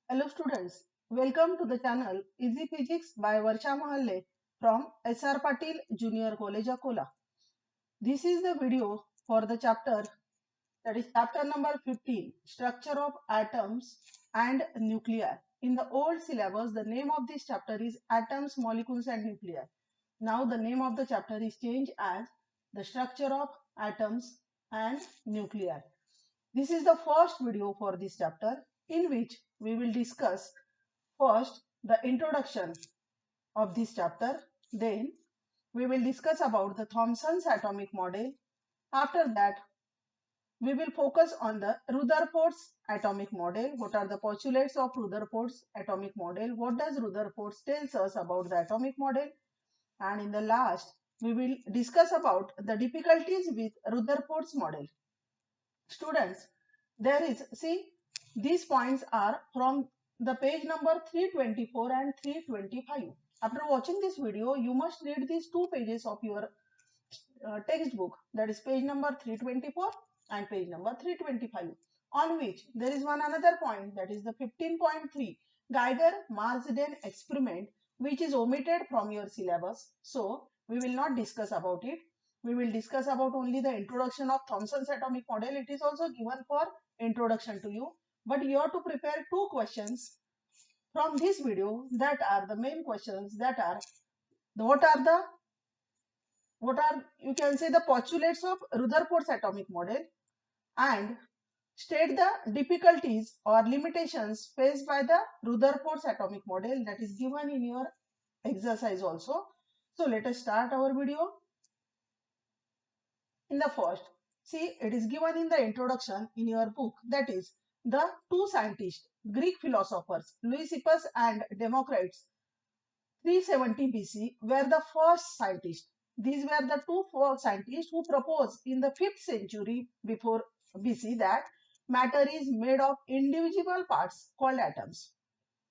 Hello students, welcome to the channel Easy Physics by Varsha Mahalle from SR Patil Junior College Akola. This is the video for the chapter that is chapter number 15, Structure of Atoms and Nuclei. In the old syllabus, the name of this chapter is Atoms, Molecules and Nuclei. Now the name of the chapter is changed as the Structure of Atoms and Nuclei. This is the first video for this chapter in which we will discuss first the introduction of this chapter, then we will discuss about the Thomson's atomic model. After that, we will focus on the Rutherford's atomic model. What are the postulates of Rutherford's atomic model? What does Rutherford tells us about the atomic model? And in the last, we will discuss about the difficulties with Rutherford's model. Students, there is, see, these points are from the page number 324 and 325. After watching this video, you must read these two pages of your textbook, that is page number 324 and page number 325, on which there is one another point, that is the 15.3 Geiger-Marsden experiment, which is omitted from your syllabus. So we will not discuss about it. We will discuss about only the introduction of Thomson's atomic model. It is also given for introduction to you, but you have to prepare two questions from this video that are the main questions, that are what are you can say the postulates of Rutherford's atomic model, and state the difficulties or limitations faced by the Rutherford's atomic model, that is given in your exercise also. So let us start our video. In the first, see, it is given in the introduction in your book, that is the two scientists, Greek philosophers Leucippus and Democritus, 370 BC, were the first scientists. These were the two first scientists who proposed in the 5th century before BC that matter is made of indivisible parts called atoms.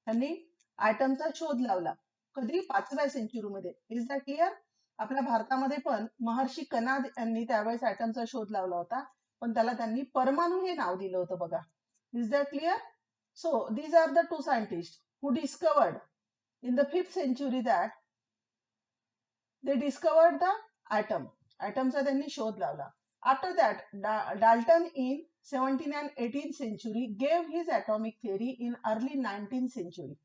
त्यांनी ॲटमचा शोध लावला कधी 5व्या सेंचुरीमध्ये. Is that clear? आपल्या भारतामध्ये पण महर्षी कनाद यांनी त्यावेळेस ॲटमचा शोध लावला होता, पण त्याला त्यांनी परमाणु हे नाव दिलं होतं बघा. Is that clear? So these are the two scientist who discovered in the 5th century that they discovered the atom. Atomचा त्यांनी शोध लावला. After that, Dalton in 17th and 18th century gave his atomic theory in early 19th century.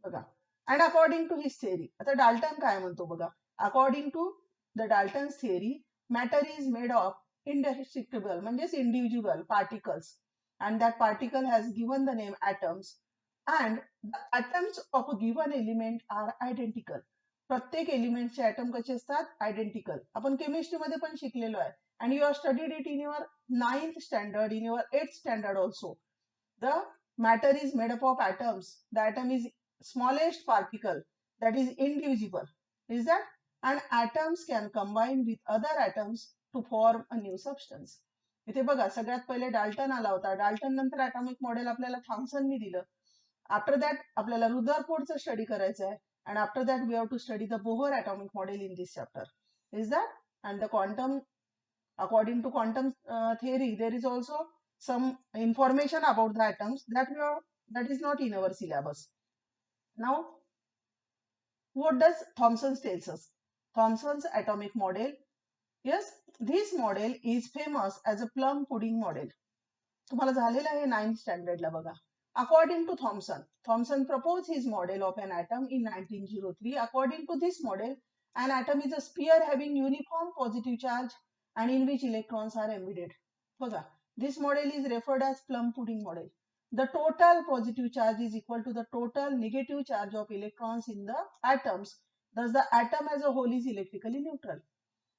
बघा. And according to his theory, आता Dalton काय म्हणतो बघा. According to the Dalton's theory, matter is made of indestructible म्हणजेच indivisible particles, and that particle has given the name atoms, and the atoms of a given element are identical. प्रत्येक एलिमेंटचे atom कसे असतात? Identical. आपण केमिस्ट्रीमध्ये पण शिकलेलो आहे, and you have studied it in your 9th standard, in your 8th standard also. The matter is made up of atoms. The atom is smallest particle that is indivisible. Is that? And atoms can combine with other atoms to form a new substance. इथे बघा, सगळ्यात पहिले Dalton आला होता. Dalton नंतर atomic model आपल्याला थॉम्सननी दिलं. After that आपल्याला रुदरफोर्डचं स्टडी करायचं आहे, and after that we have to study the Bohr atomic model in this chapter. Is that? And the quantum, according to quantum theory, there is also some information about the atoms that is not in our syllabus. Now, what does Thomson tells us? Thomson's atomic model. Yes, this model is famous as a plum pudding model. तुम्हाला झालेलं आहे 9th स्टँडर्डला बघा. According to Thomson proposed his model of an atom in 1903. According to this model, an atom is a sphere having uniform positive charge and in which electrons are embedded. बघा, this model is referred as plum pudding model. The total positive charge is equal to the total negative charge of electrons in the atoms. Thus, the atom as a whole is electrically neutral.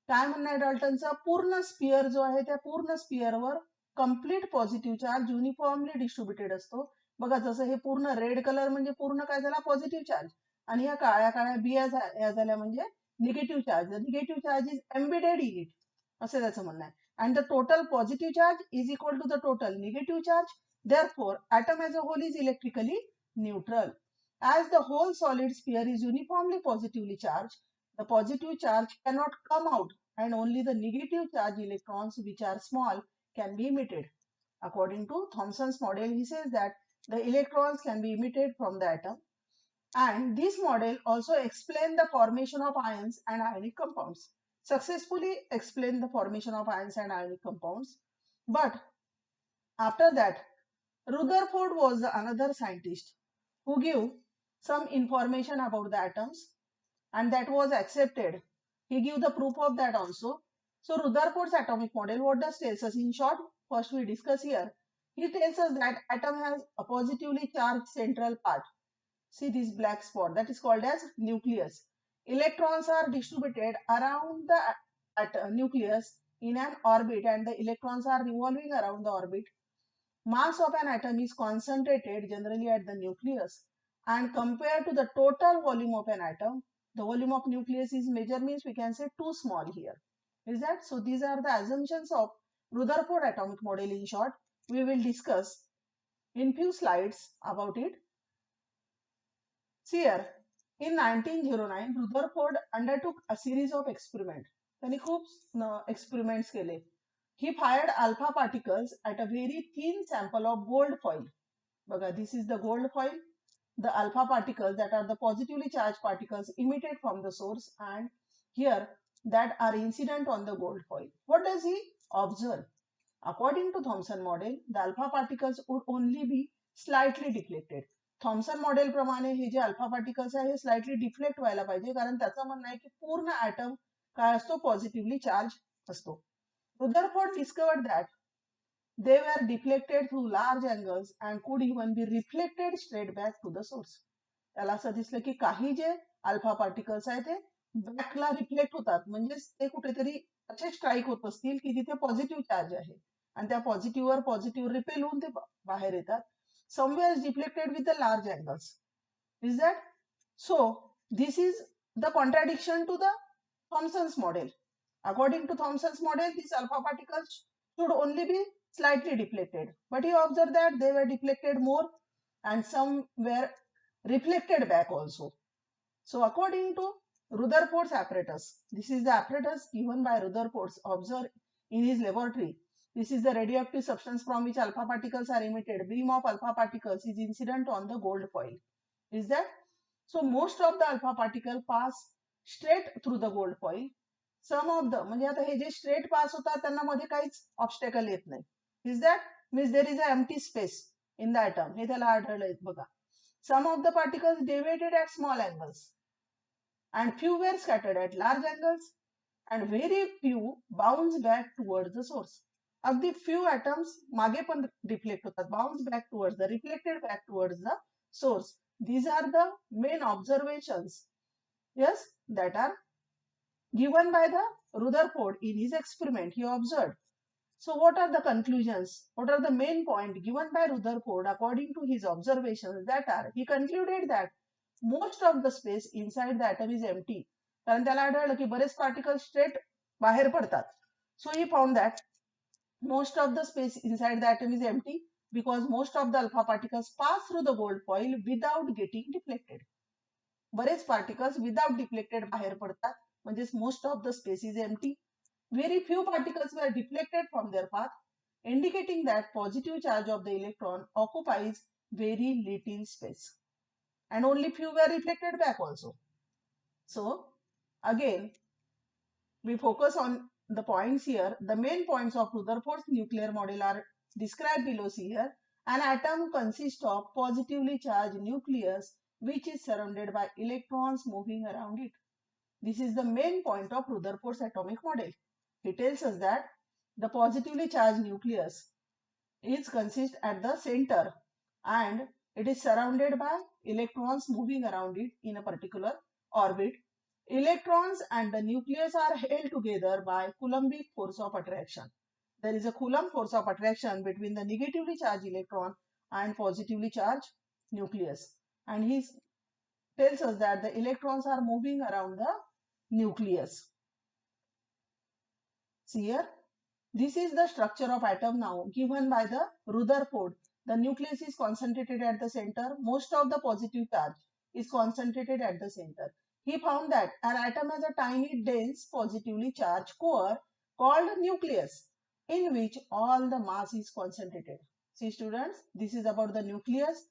काय म्हणणं आहे डाल्टनचा? पूर्ण spear जो आहे त्या पूर्ण स्पियरवर complete positive charge uniformly distributed असतो. बघा, जसं हे पूर्ण रेड कलर म्हणजे पूर्ण काय झाला? पॉझिटिव्ह चार्ज, आणि ह्या काळ्या काळ्या बिया झाल्या म्हणजे negative charge. Negative charge is embedded in it, असं त्याचं म्हणणं आहे. And the total positive charge is equal to the total negative charge. Therefore, atom as a whole is electrically neutral. As the whole solid sphere is uniformly positively charged, the positive charge cannot come out and only the negative charge electrons, which are small, can be emitted. According to Thomson's model, he says that the electrons can be emitted from the atom. And this model also explained the formation of ions and ionic compounds. Successfully explained the formation of ions and ionic compounds. But after that, Rutherford was another scientist who gave some information about the atoms, and that was accepted. He gave the proof of that also. So Rutherford's atomic model, what does tells us? In short, first we discuss here. He tells us that atom has a positively charged central part. See this black spot, that is called as nucleus. Electrons are distributed around the nucleus in an orbit, and the electrons are revolving around the orbit. Mass of an atom is concentrated generally at the nucleus, and compared to the total volume of an atom, the volume of nucleus is major, means we can say too small here. Is that? So these are the assumptions of Rutherford atomic model. In short, we will discuss in few slides about it. See here, in 1909, Rutherford undertook a series of experiments. त्यांनी खूप experiments केले. He fired alpha particles at a very thin sample of gold foil. Baga, this is the gold foil. The alpha particles, that are the positively charged particles emitted from the source, and here that are incident on the gold foil. What does he observe? According to Thomson model, the alpha particles would only be slightly deflected. Thomson model प्रमाणे हे जे alpha particles आहे हे slightly deflect व्हायला पाहिजे, कारण त्याचं म्हणणं आहे की पूर्ण ऍटम काय असतो, पॉझिटिव्हली चार्ज असतो. Rutherford discovered that they were deflected through large angles and could even be reflected straight back to the source. त्याला असं दिसलं की काही जे अल्फा पार्टिकल्स आहेत ते बॅकला रिफ्लेक्ट होतात, म्हणजे ते कुठेतरी असे स्ट्राईक होत असतील की तिथे पॉझिटिव्ह चार्ज आहे, आणि त्या पॉझिटिव्हवर पॉझिटिव्ह रिपेल होऊन ते बाहेर येतात. Somewhere is deflected with the large angles. Is that? So this is the contradiction to the Thomson's model. According to Thomson's model, these alpha particles should only be slightly deflected, but he observed that they were deflected more and some were reflected back also. So according to Rutherford's apparatus, this is the apparatus given by Rutherford observed in his laboratory. This is the radioactive substance from which alpha particles are emitted. Beam of alpha particles is incident on the gold foil. Is that? So most of the alpha particle pass straight through the gold foil. Some of the, म्हणजे आता हे जे straight pass होतात त्यांना मध्ये काहीच obstacle येत नाही. Is that? Means there is an empty space in the atom. हे त्याला आढळलंय बघा. Some of the particles deviated at small angles and few were scattered at large angles and very few bounce back towards the source. अगदी few atoms मागे पण deflect होतात, bounce back towards the, reflected back towards the source. These are the main observations, yes, that are given by the Rutherford in his experiment. He observed. So what are the conclusions? What are the main point given by Rutherford according to his observations? That are, he concluded that most of the space inside the atom is empty. कारण त्याला आढळलं की बरेच particle straight बाहेर पडतात. So he found that most of the space inside the atom is empty because most of the alpha particles pass through the gold foil without getting deflected. बरेच particles without deflected बाहेर पडतात, म्हणजेच most of the space is empty. Very few particles were deflected from their path, indicating that positive charge of the electron occupies very little space. And only few were reflected back also. So again, we focus on the points here. The main points of Rutherford's nuclear model are described below here. An atom consists of positively charged nucleus which is surrounded by electrons moving around it. This is the main point of Rutherford's atomic model. He tells us that the positively charged nucleus is consist at the center and it is surrounded by electrons moving around it in a particular orbit. Electrons and the nucleus are held together by Coulombic force of attraction. There is a Coulomb force of attraction between the negatively charged electron and positively charged nucleus. And he tells us that the electrons are moving around the nucleus. See here, this is the structure of atom now given by the Rutherford. The nucleus is concentrated at the center. Most of the positive charge is concentrated at the center. He found that an atom has a tiny dense positively charged core called nucleus in which all the mass is concentrated. See students, this is about the nucleus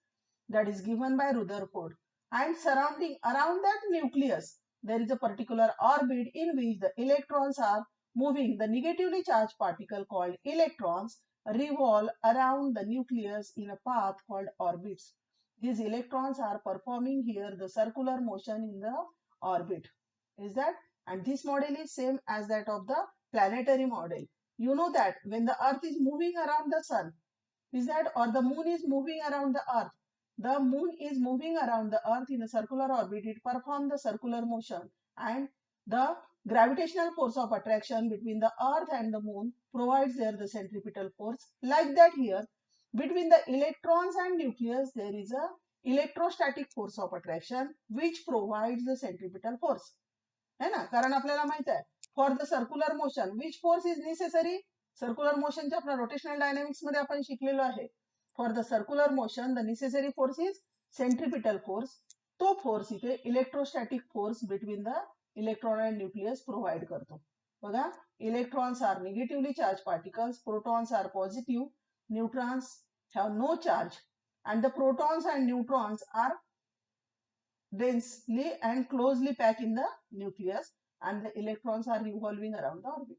that is given by Rutherford, and surrounding around that nucleus there is a particular orbit in which the electrons are moving. The negatively charged particle called electrons revolve around the nucleus in a path called orbits. These electrons are performing here the circular motion in the orbit. Is that? And this model is same as that of the planetary model. You know that when the earth is moving around the sun, is that, or the moon is moving around the earth, the moon is moving around the earth in a circular orbit, it performs the circular motion, and the gravitational force of attraction between the earth and the moon provides there the centripetal force. Like that here, between the electrons and nucleus there is a electrostatic force of attraction which provides the centripetal force. है ना, कारण आपल्याला माहित आहे for the circular motion which force is necessary. Circular मोशनच्या आपल्या rotational dynamics मध्ये आपण शिकलेलो आहे. For the circular motion the necessary force is centripetal force. तो फोर्स इथे electrostatic force between the electron and nucleus provide करतो. बघा, electrons are negatively charge particles, protons are positive, neutrons have no charge, and the protons and neutrons are densely and closely packed in the nucleus, and the electrons are revolving around the orbit.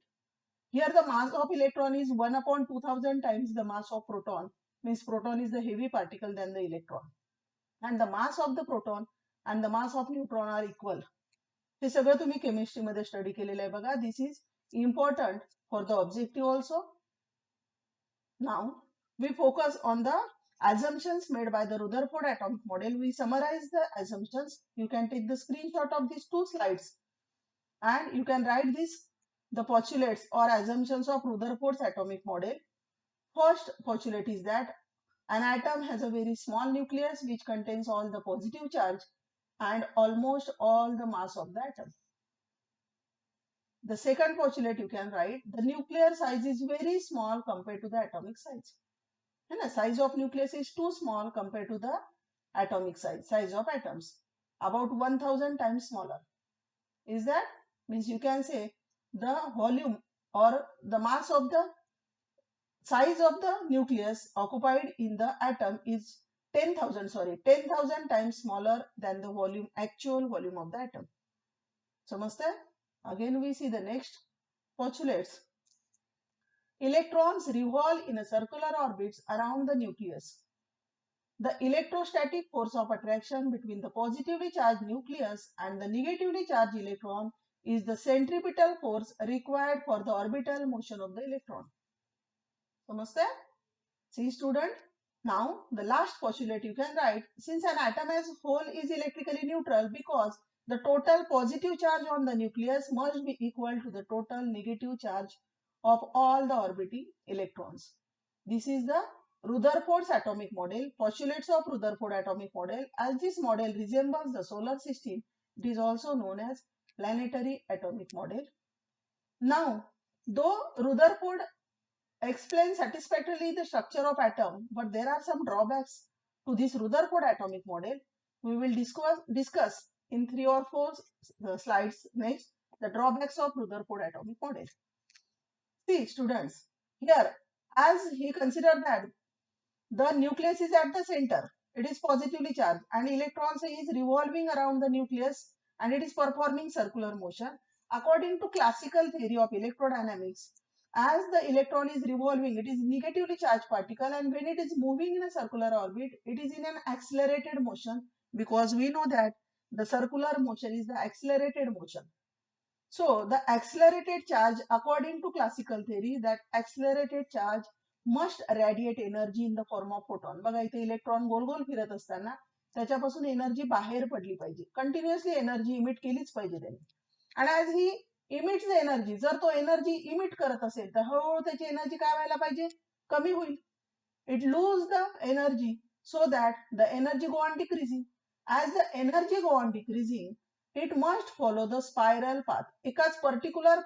Here the mass of electron is 1 upon 2000 times the mass of proton, means proton is the heavy particle than the electron, and the mass of the proton and the mass of neutron are equal. हे सगळं तुम्ही chemistry मध्ये study केलेलं आहे बघा. This is important for the objective also. Now we focus on the assumptions made by the Rutherford atomic model. We summarize the assumptions. You can take the screenshot of these two slides and you can write this, the postulates or assumptions of Rutherford's atomic model. First postulate is that an atom has a very small nucleus which contains all the positive charge and almost all the mass of the atom. The second postulate you can write, the nuclear size is very small compared to the atomic size. And the size of nucleus is too small compared to the atomic size of atoms, about 1000 times smaller. Is that? Means you can say the volume or the mass of the size of the nucleus occupied in the atom is 10,000 times smaller than the volume, actual volume of the atom. समझते हैं? Again we see the next postulates. Electrons revolve in a circular orbits around the nucleus. The electrostatic force of attraction between the positively charged nucleus and the negatively charged electron is the centripetal force required for the orbital motion of the electron. समझते? See student, now the last postulate you can write, since an atom as whole is electrically neutral because the total positive charge on the nucleus must be equal to the total negative charge of all the orbiting electrons. This is the Rutherford's atomic model, postulates of Rutherford atomic model. As this model resembles the solar system, it is also known as planetary atomic model. Now, though Rutherford explains satisfactorily the structure of atom, but there are some drawbacks to this Rutherford atomic model. We will discuss in 3 or 4 slides next the drawbacks of Rutherford atomic model. See students, here as he considered that the nucleus is at the center, it is positively charged and electrons is revolving around the nucleus and it is performing circular motion. According to classical theory of electrodynamics, as the electron is revolving, it is negatively charged particle, and when it is moving in a circular orbit, it is in an accelerated motion, because we know that the circular motion is the accelerated motion. So the accelerated charge, according to classical theory, that accelerated charge must radiate energy in the form of photon. बघा इथे electron गोल गोल फिरत असताना त्याच्यापासून energy बाहेर पडली पाहिजे, continuously energy emit केलीच पाहिजे त्याने. आणि as he emits the energy, जर तो एनर्जी इमिट करत असेल तर हळूहळू त्याची एनर्जी काय व्हायला पाहिजे, कमी होईल. It lose the energy so that the energy go on decreasing. As the energy go on decreasing, it must follow the spiral path. एकाच पर्टिक्युलर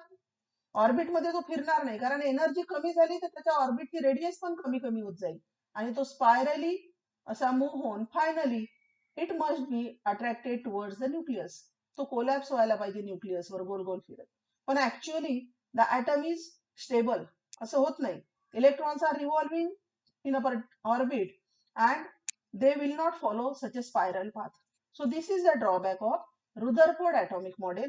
ऑर्बिट मध्ये तो फिरणार नाही, कारण एनर्जी कमी झाली तर त्याच्या ऑर्बिटची रेडियस पण कमी कमी होत जाईल आणि तो स्पायरली असा मूव्ह होऊन finally it must be attracted towards the nucleus. तो कोलॅप्स व्हायला पाहिजे न्यूक्लियसवर गोल गोल फिरत. पण actually the atom is stable, असं होत नाही. Electrons are revolving in a orbit, and they will not follow such a spiral path. So this is the drawback of Rutherford atomic model.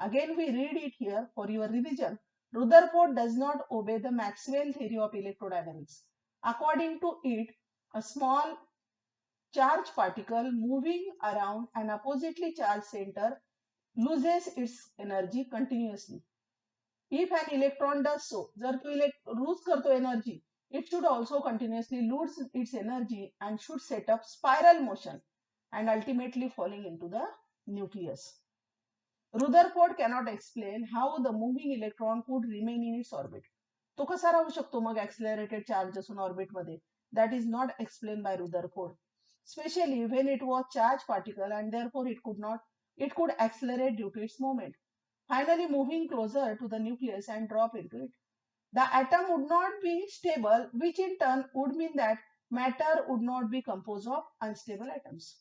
Again, we read it here for your revision. Rutherford does not obey the Maxwell theory of electrodynamics. According to it, a small charged particle moving around an oppositely charged center loses its energy continuously. If an electron does so, जर तो lose करतो energy, it should also continuously lose its energy and should set up spiral motion and ultimately falling into the nucleus. Rutherford cannot explain how the moving electron could remain in its orbit. तो कसा राहू शकतो मग accelerated charge असून orbit मध्ये? That is not explained by Rutherford. Especially when it was charged particle and therefore it could accelerate due to its moment, finally moving closer to the nucleus and drop into it. The atom would not be stable, which in turn would mean that matter would not be composed of unstable atoms.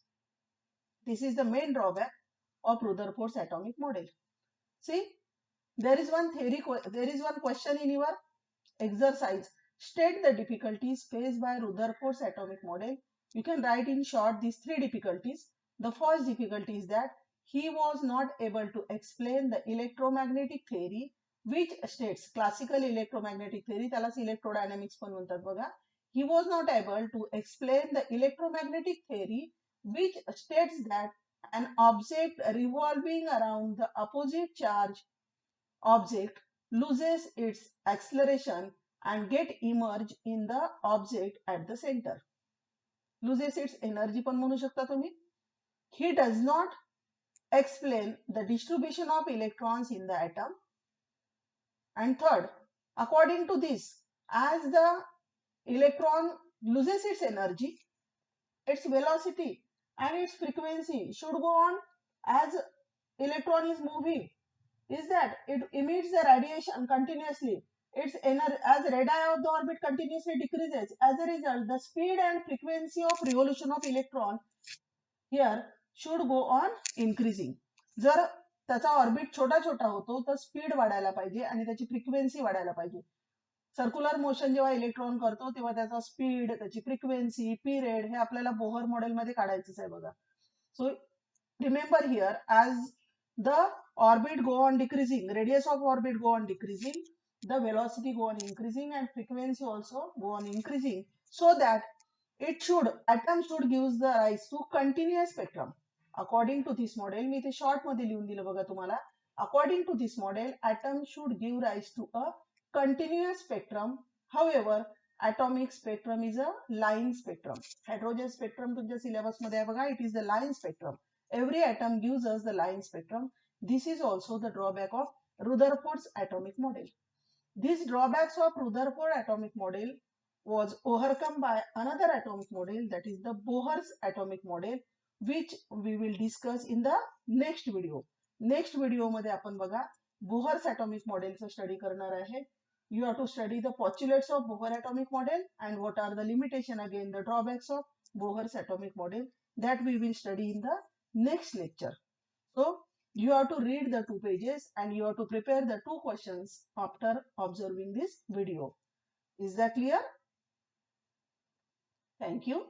This is the main drawback of Rutherford's atomic model. See, there is one question in your exercise. State the difficulties faced by Rutherford's atomic model. You can write in short these three difficulties. The first difficulty is that he was not able to explain the electromagnetic theory which states, classical electromagnetic theory, त्यालाच electrodynamics पण म्हणतात बघा. He was not able to explain the electromagnetic theory which states that an object revolving around the opposite charge object loses its acceleration and get immersed in the object at the center. Loses its energy पण म्हणू शकता तुम्ही. He does not explain the distribution of electrons in the atom. And third, according to this, as the electron loses its energy, its velocity and its frequency should go on as electron is moving, is that it emits the radiation continuously. Its energy, as radii of the orbit continuously decreases. As a result, the speed and frequency of revolution of electron here should go on increasing. जर त्याचा orbit छोटा छोटा होतो तर speed वाढायला पाहिजे आणि त्याची फ्रिक्वेन्सी वाढायला पाहिजे. सर्क्युलर मोशन जेव्हा इलेक्ट्रॉन करतो तेव्हा त्याचा स्पीड, त्याची फ्रिक्वेन्सी, पिरियड हे आपल्याला बोहर मॉडेल मध्ये काढायचंच आहे बघा. So remember here, as the orbit go on decreasing, radius of orbit go on decreasing, the velocity go on increasing and frequency also go on increasing, so that atom should give the rise to continuous spectrum. According to this model, मी ते short मध्ये लिहून दिलं बघा तुम्हाला. According to this model, atom should give rise to a continuous spectrum. However, atomic spectrum is a line spectrum. Hydrogen spectrum तुमच्या syllabus मध्ये आहे बघा, it is the line spectrum. Every atom gives us the line spectrum. This is also the drawback of Rutherford's atomic model. These drawbacks of Rutherford atomic model was overcome by another atomic model, that is the Bohr's atomic model, which we will discuss in the next video. Next video मध्ये आपण बघा Bohr's atomic model चा study करणार आहे. You have to study the postulates of Bohr atomic model and what are the limitation, again the drawbacks of Bohr's atomic model, that we will study in the next lecture. So you have to read the 2 pages and you have to prepare the 2 questions after observing this video. Is that clear? Thank you.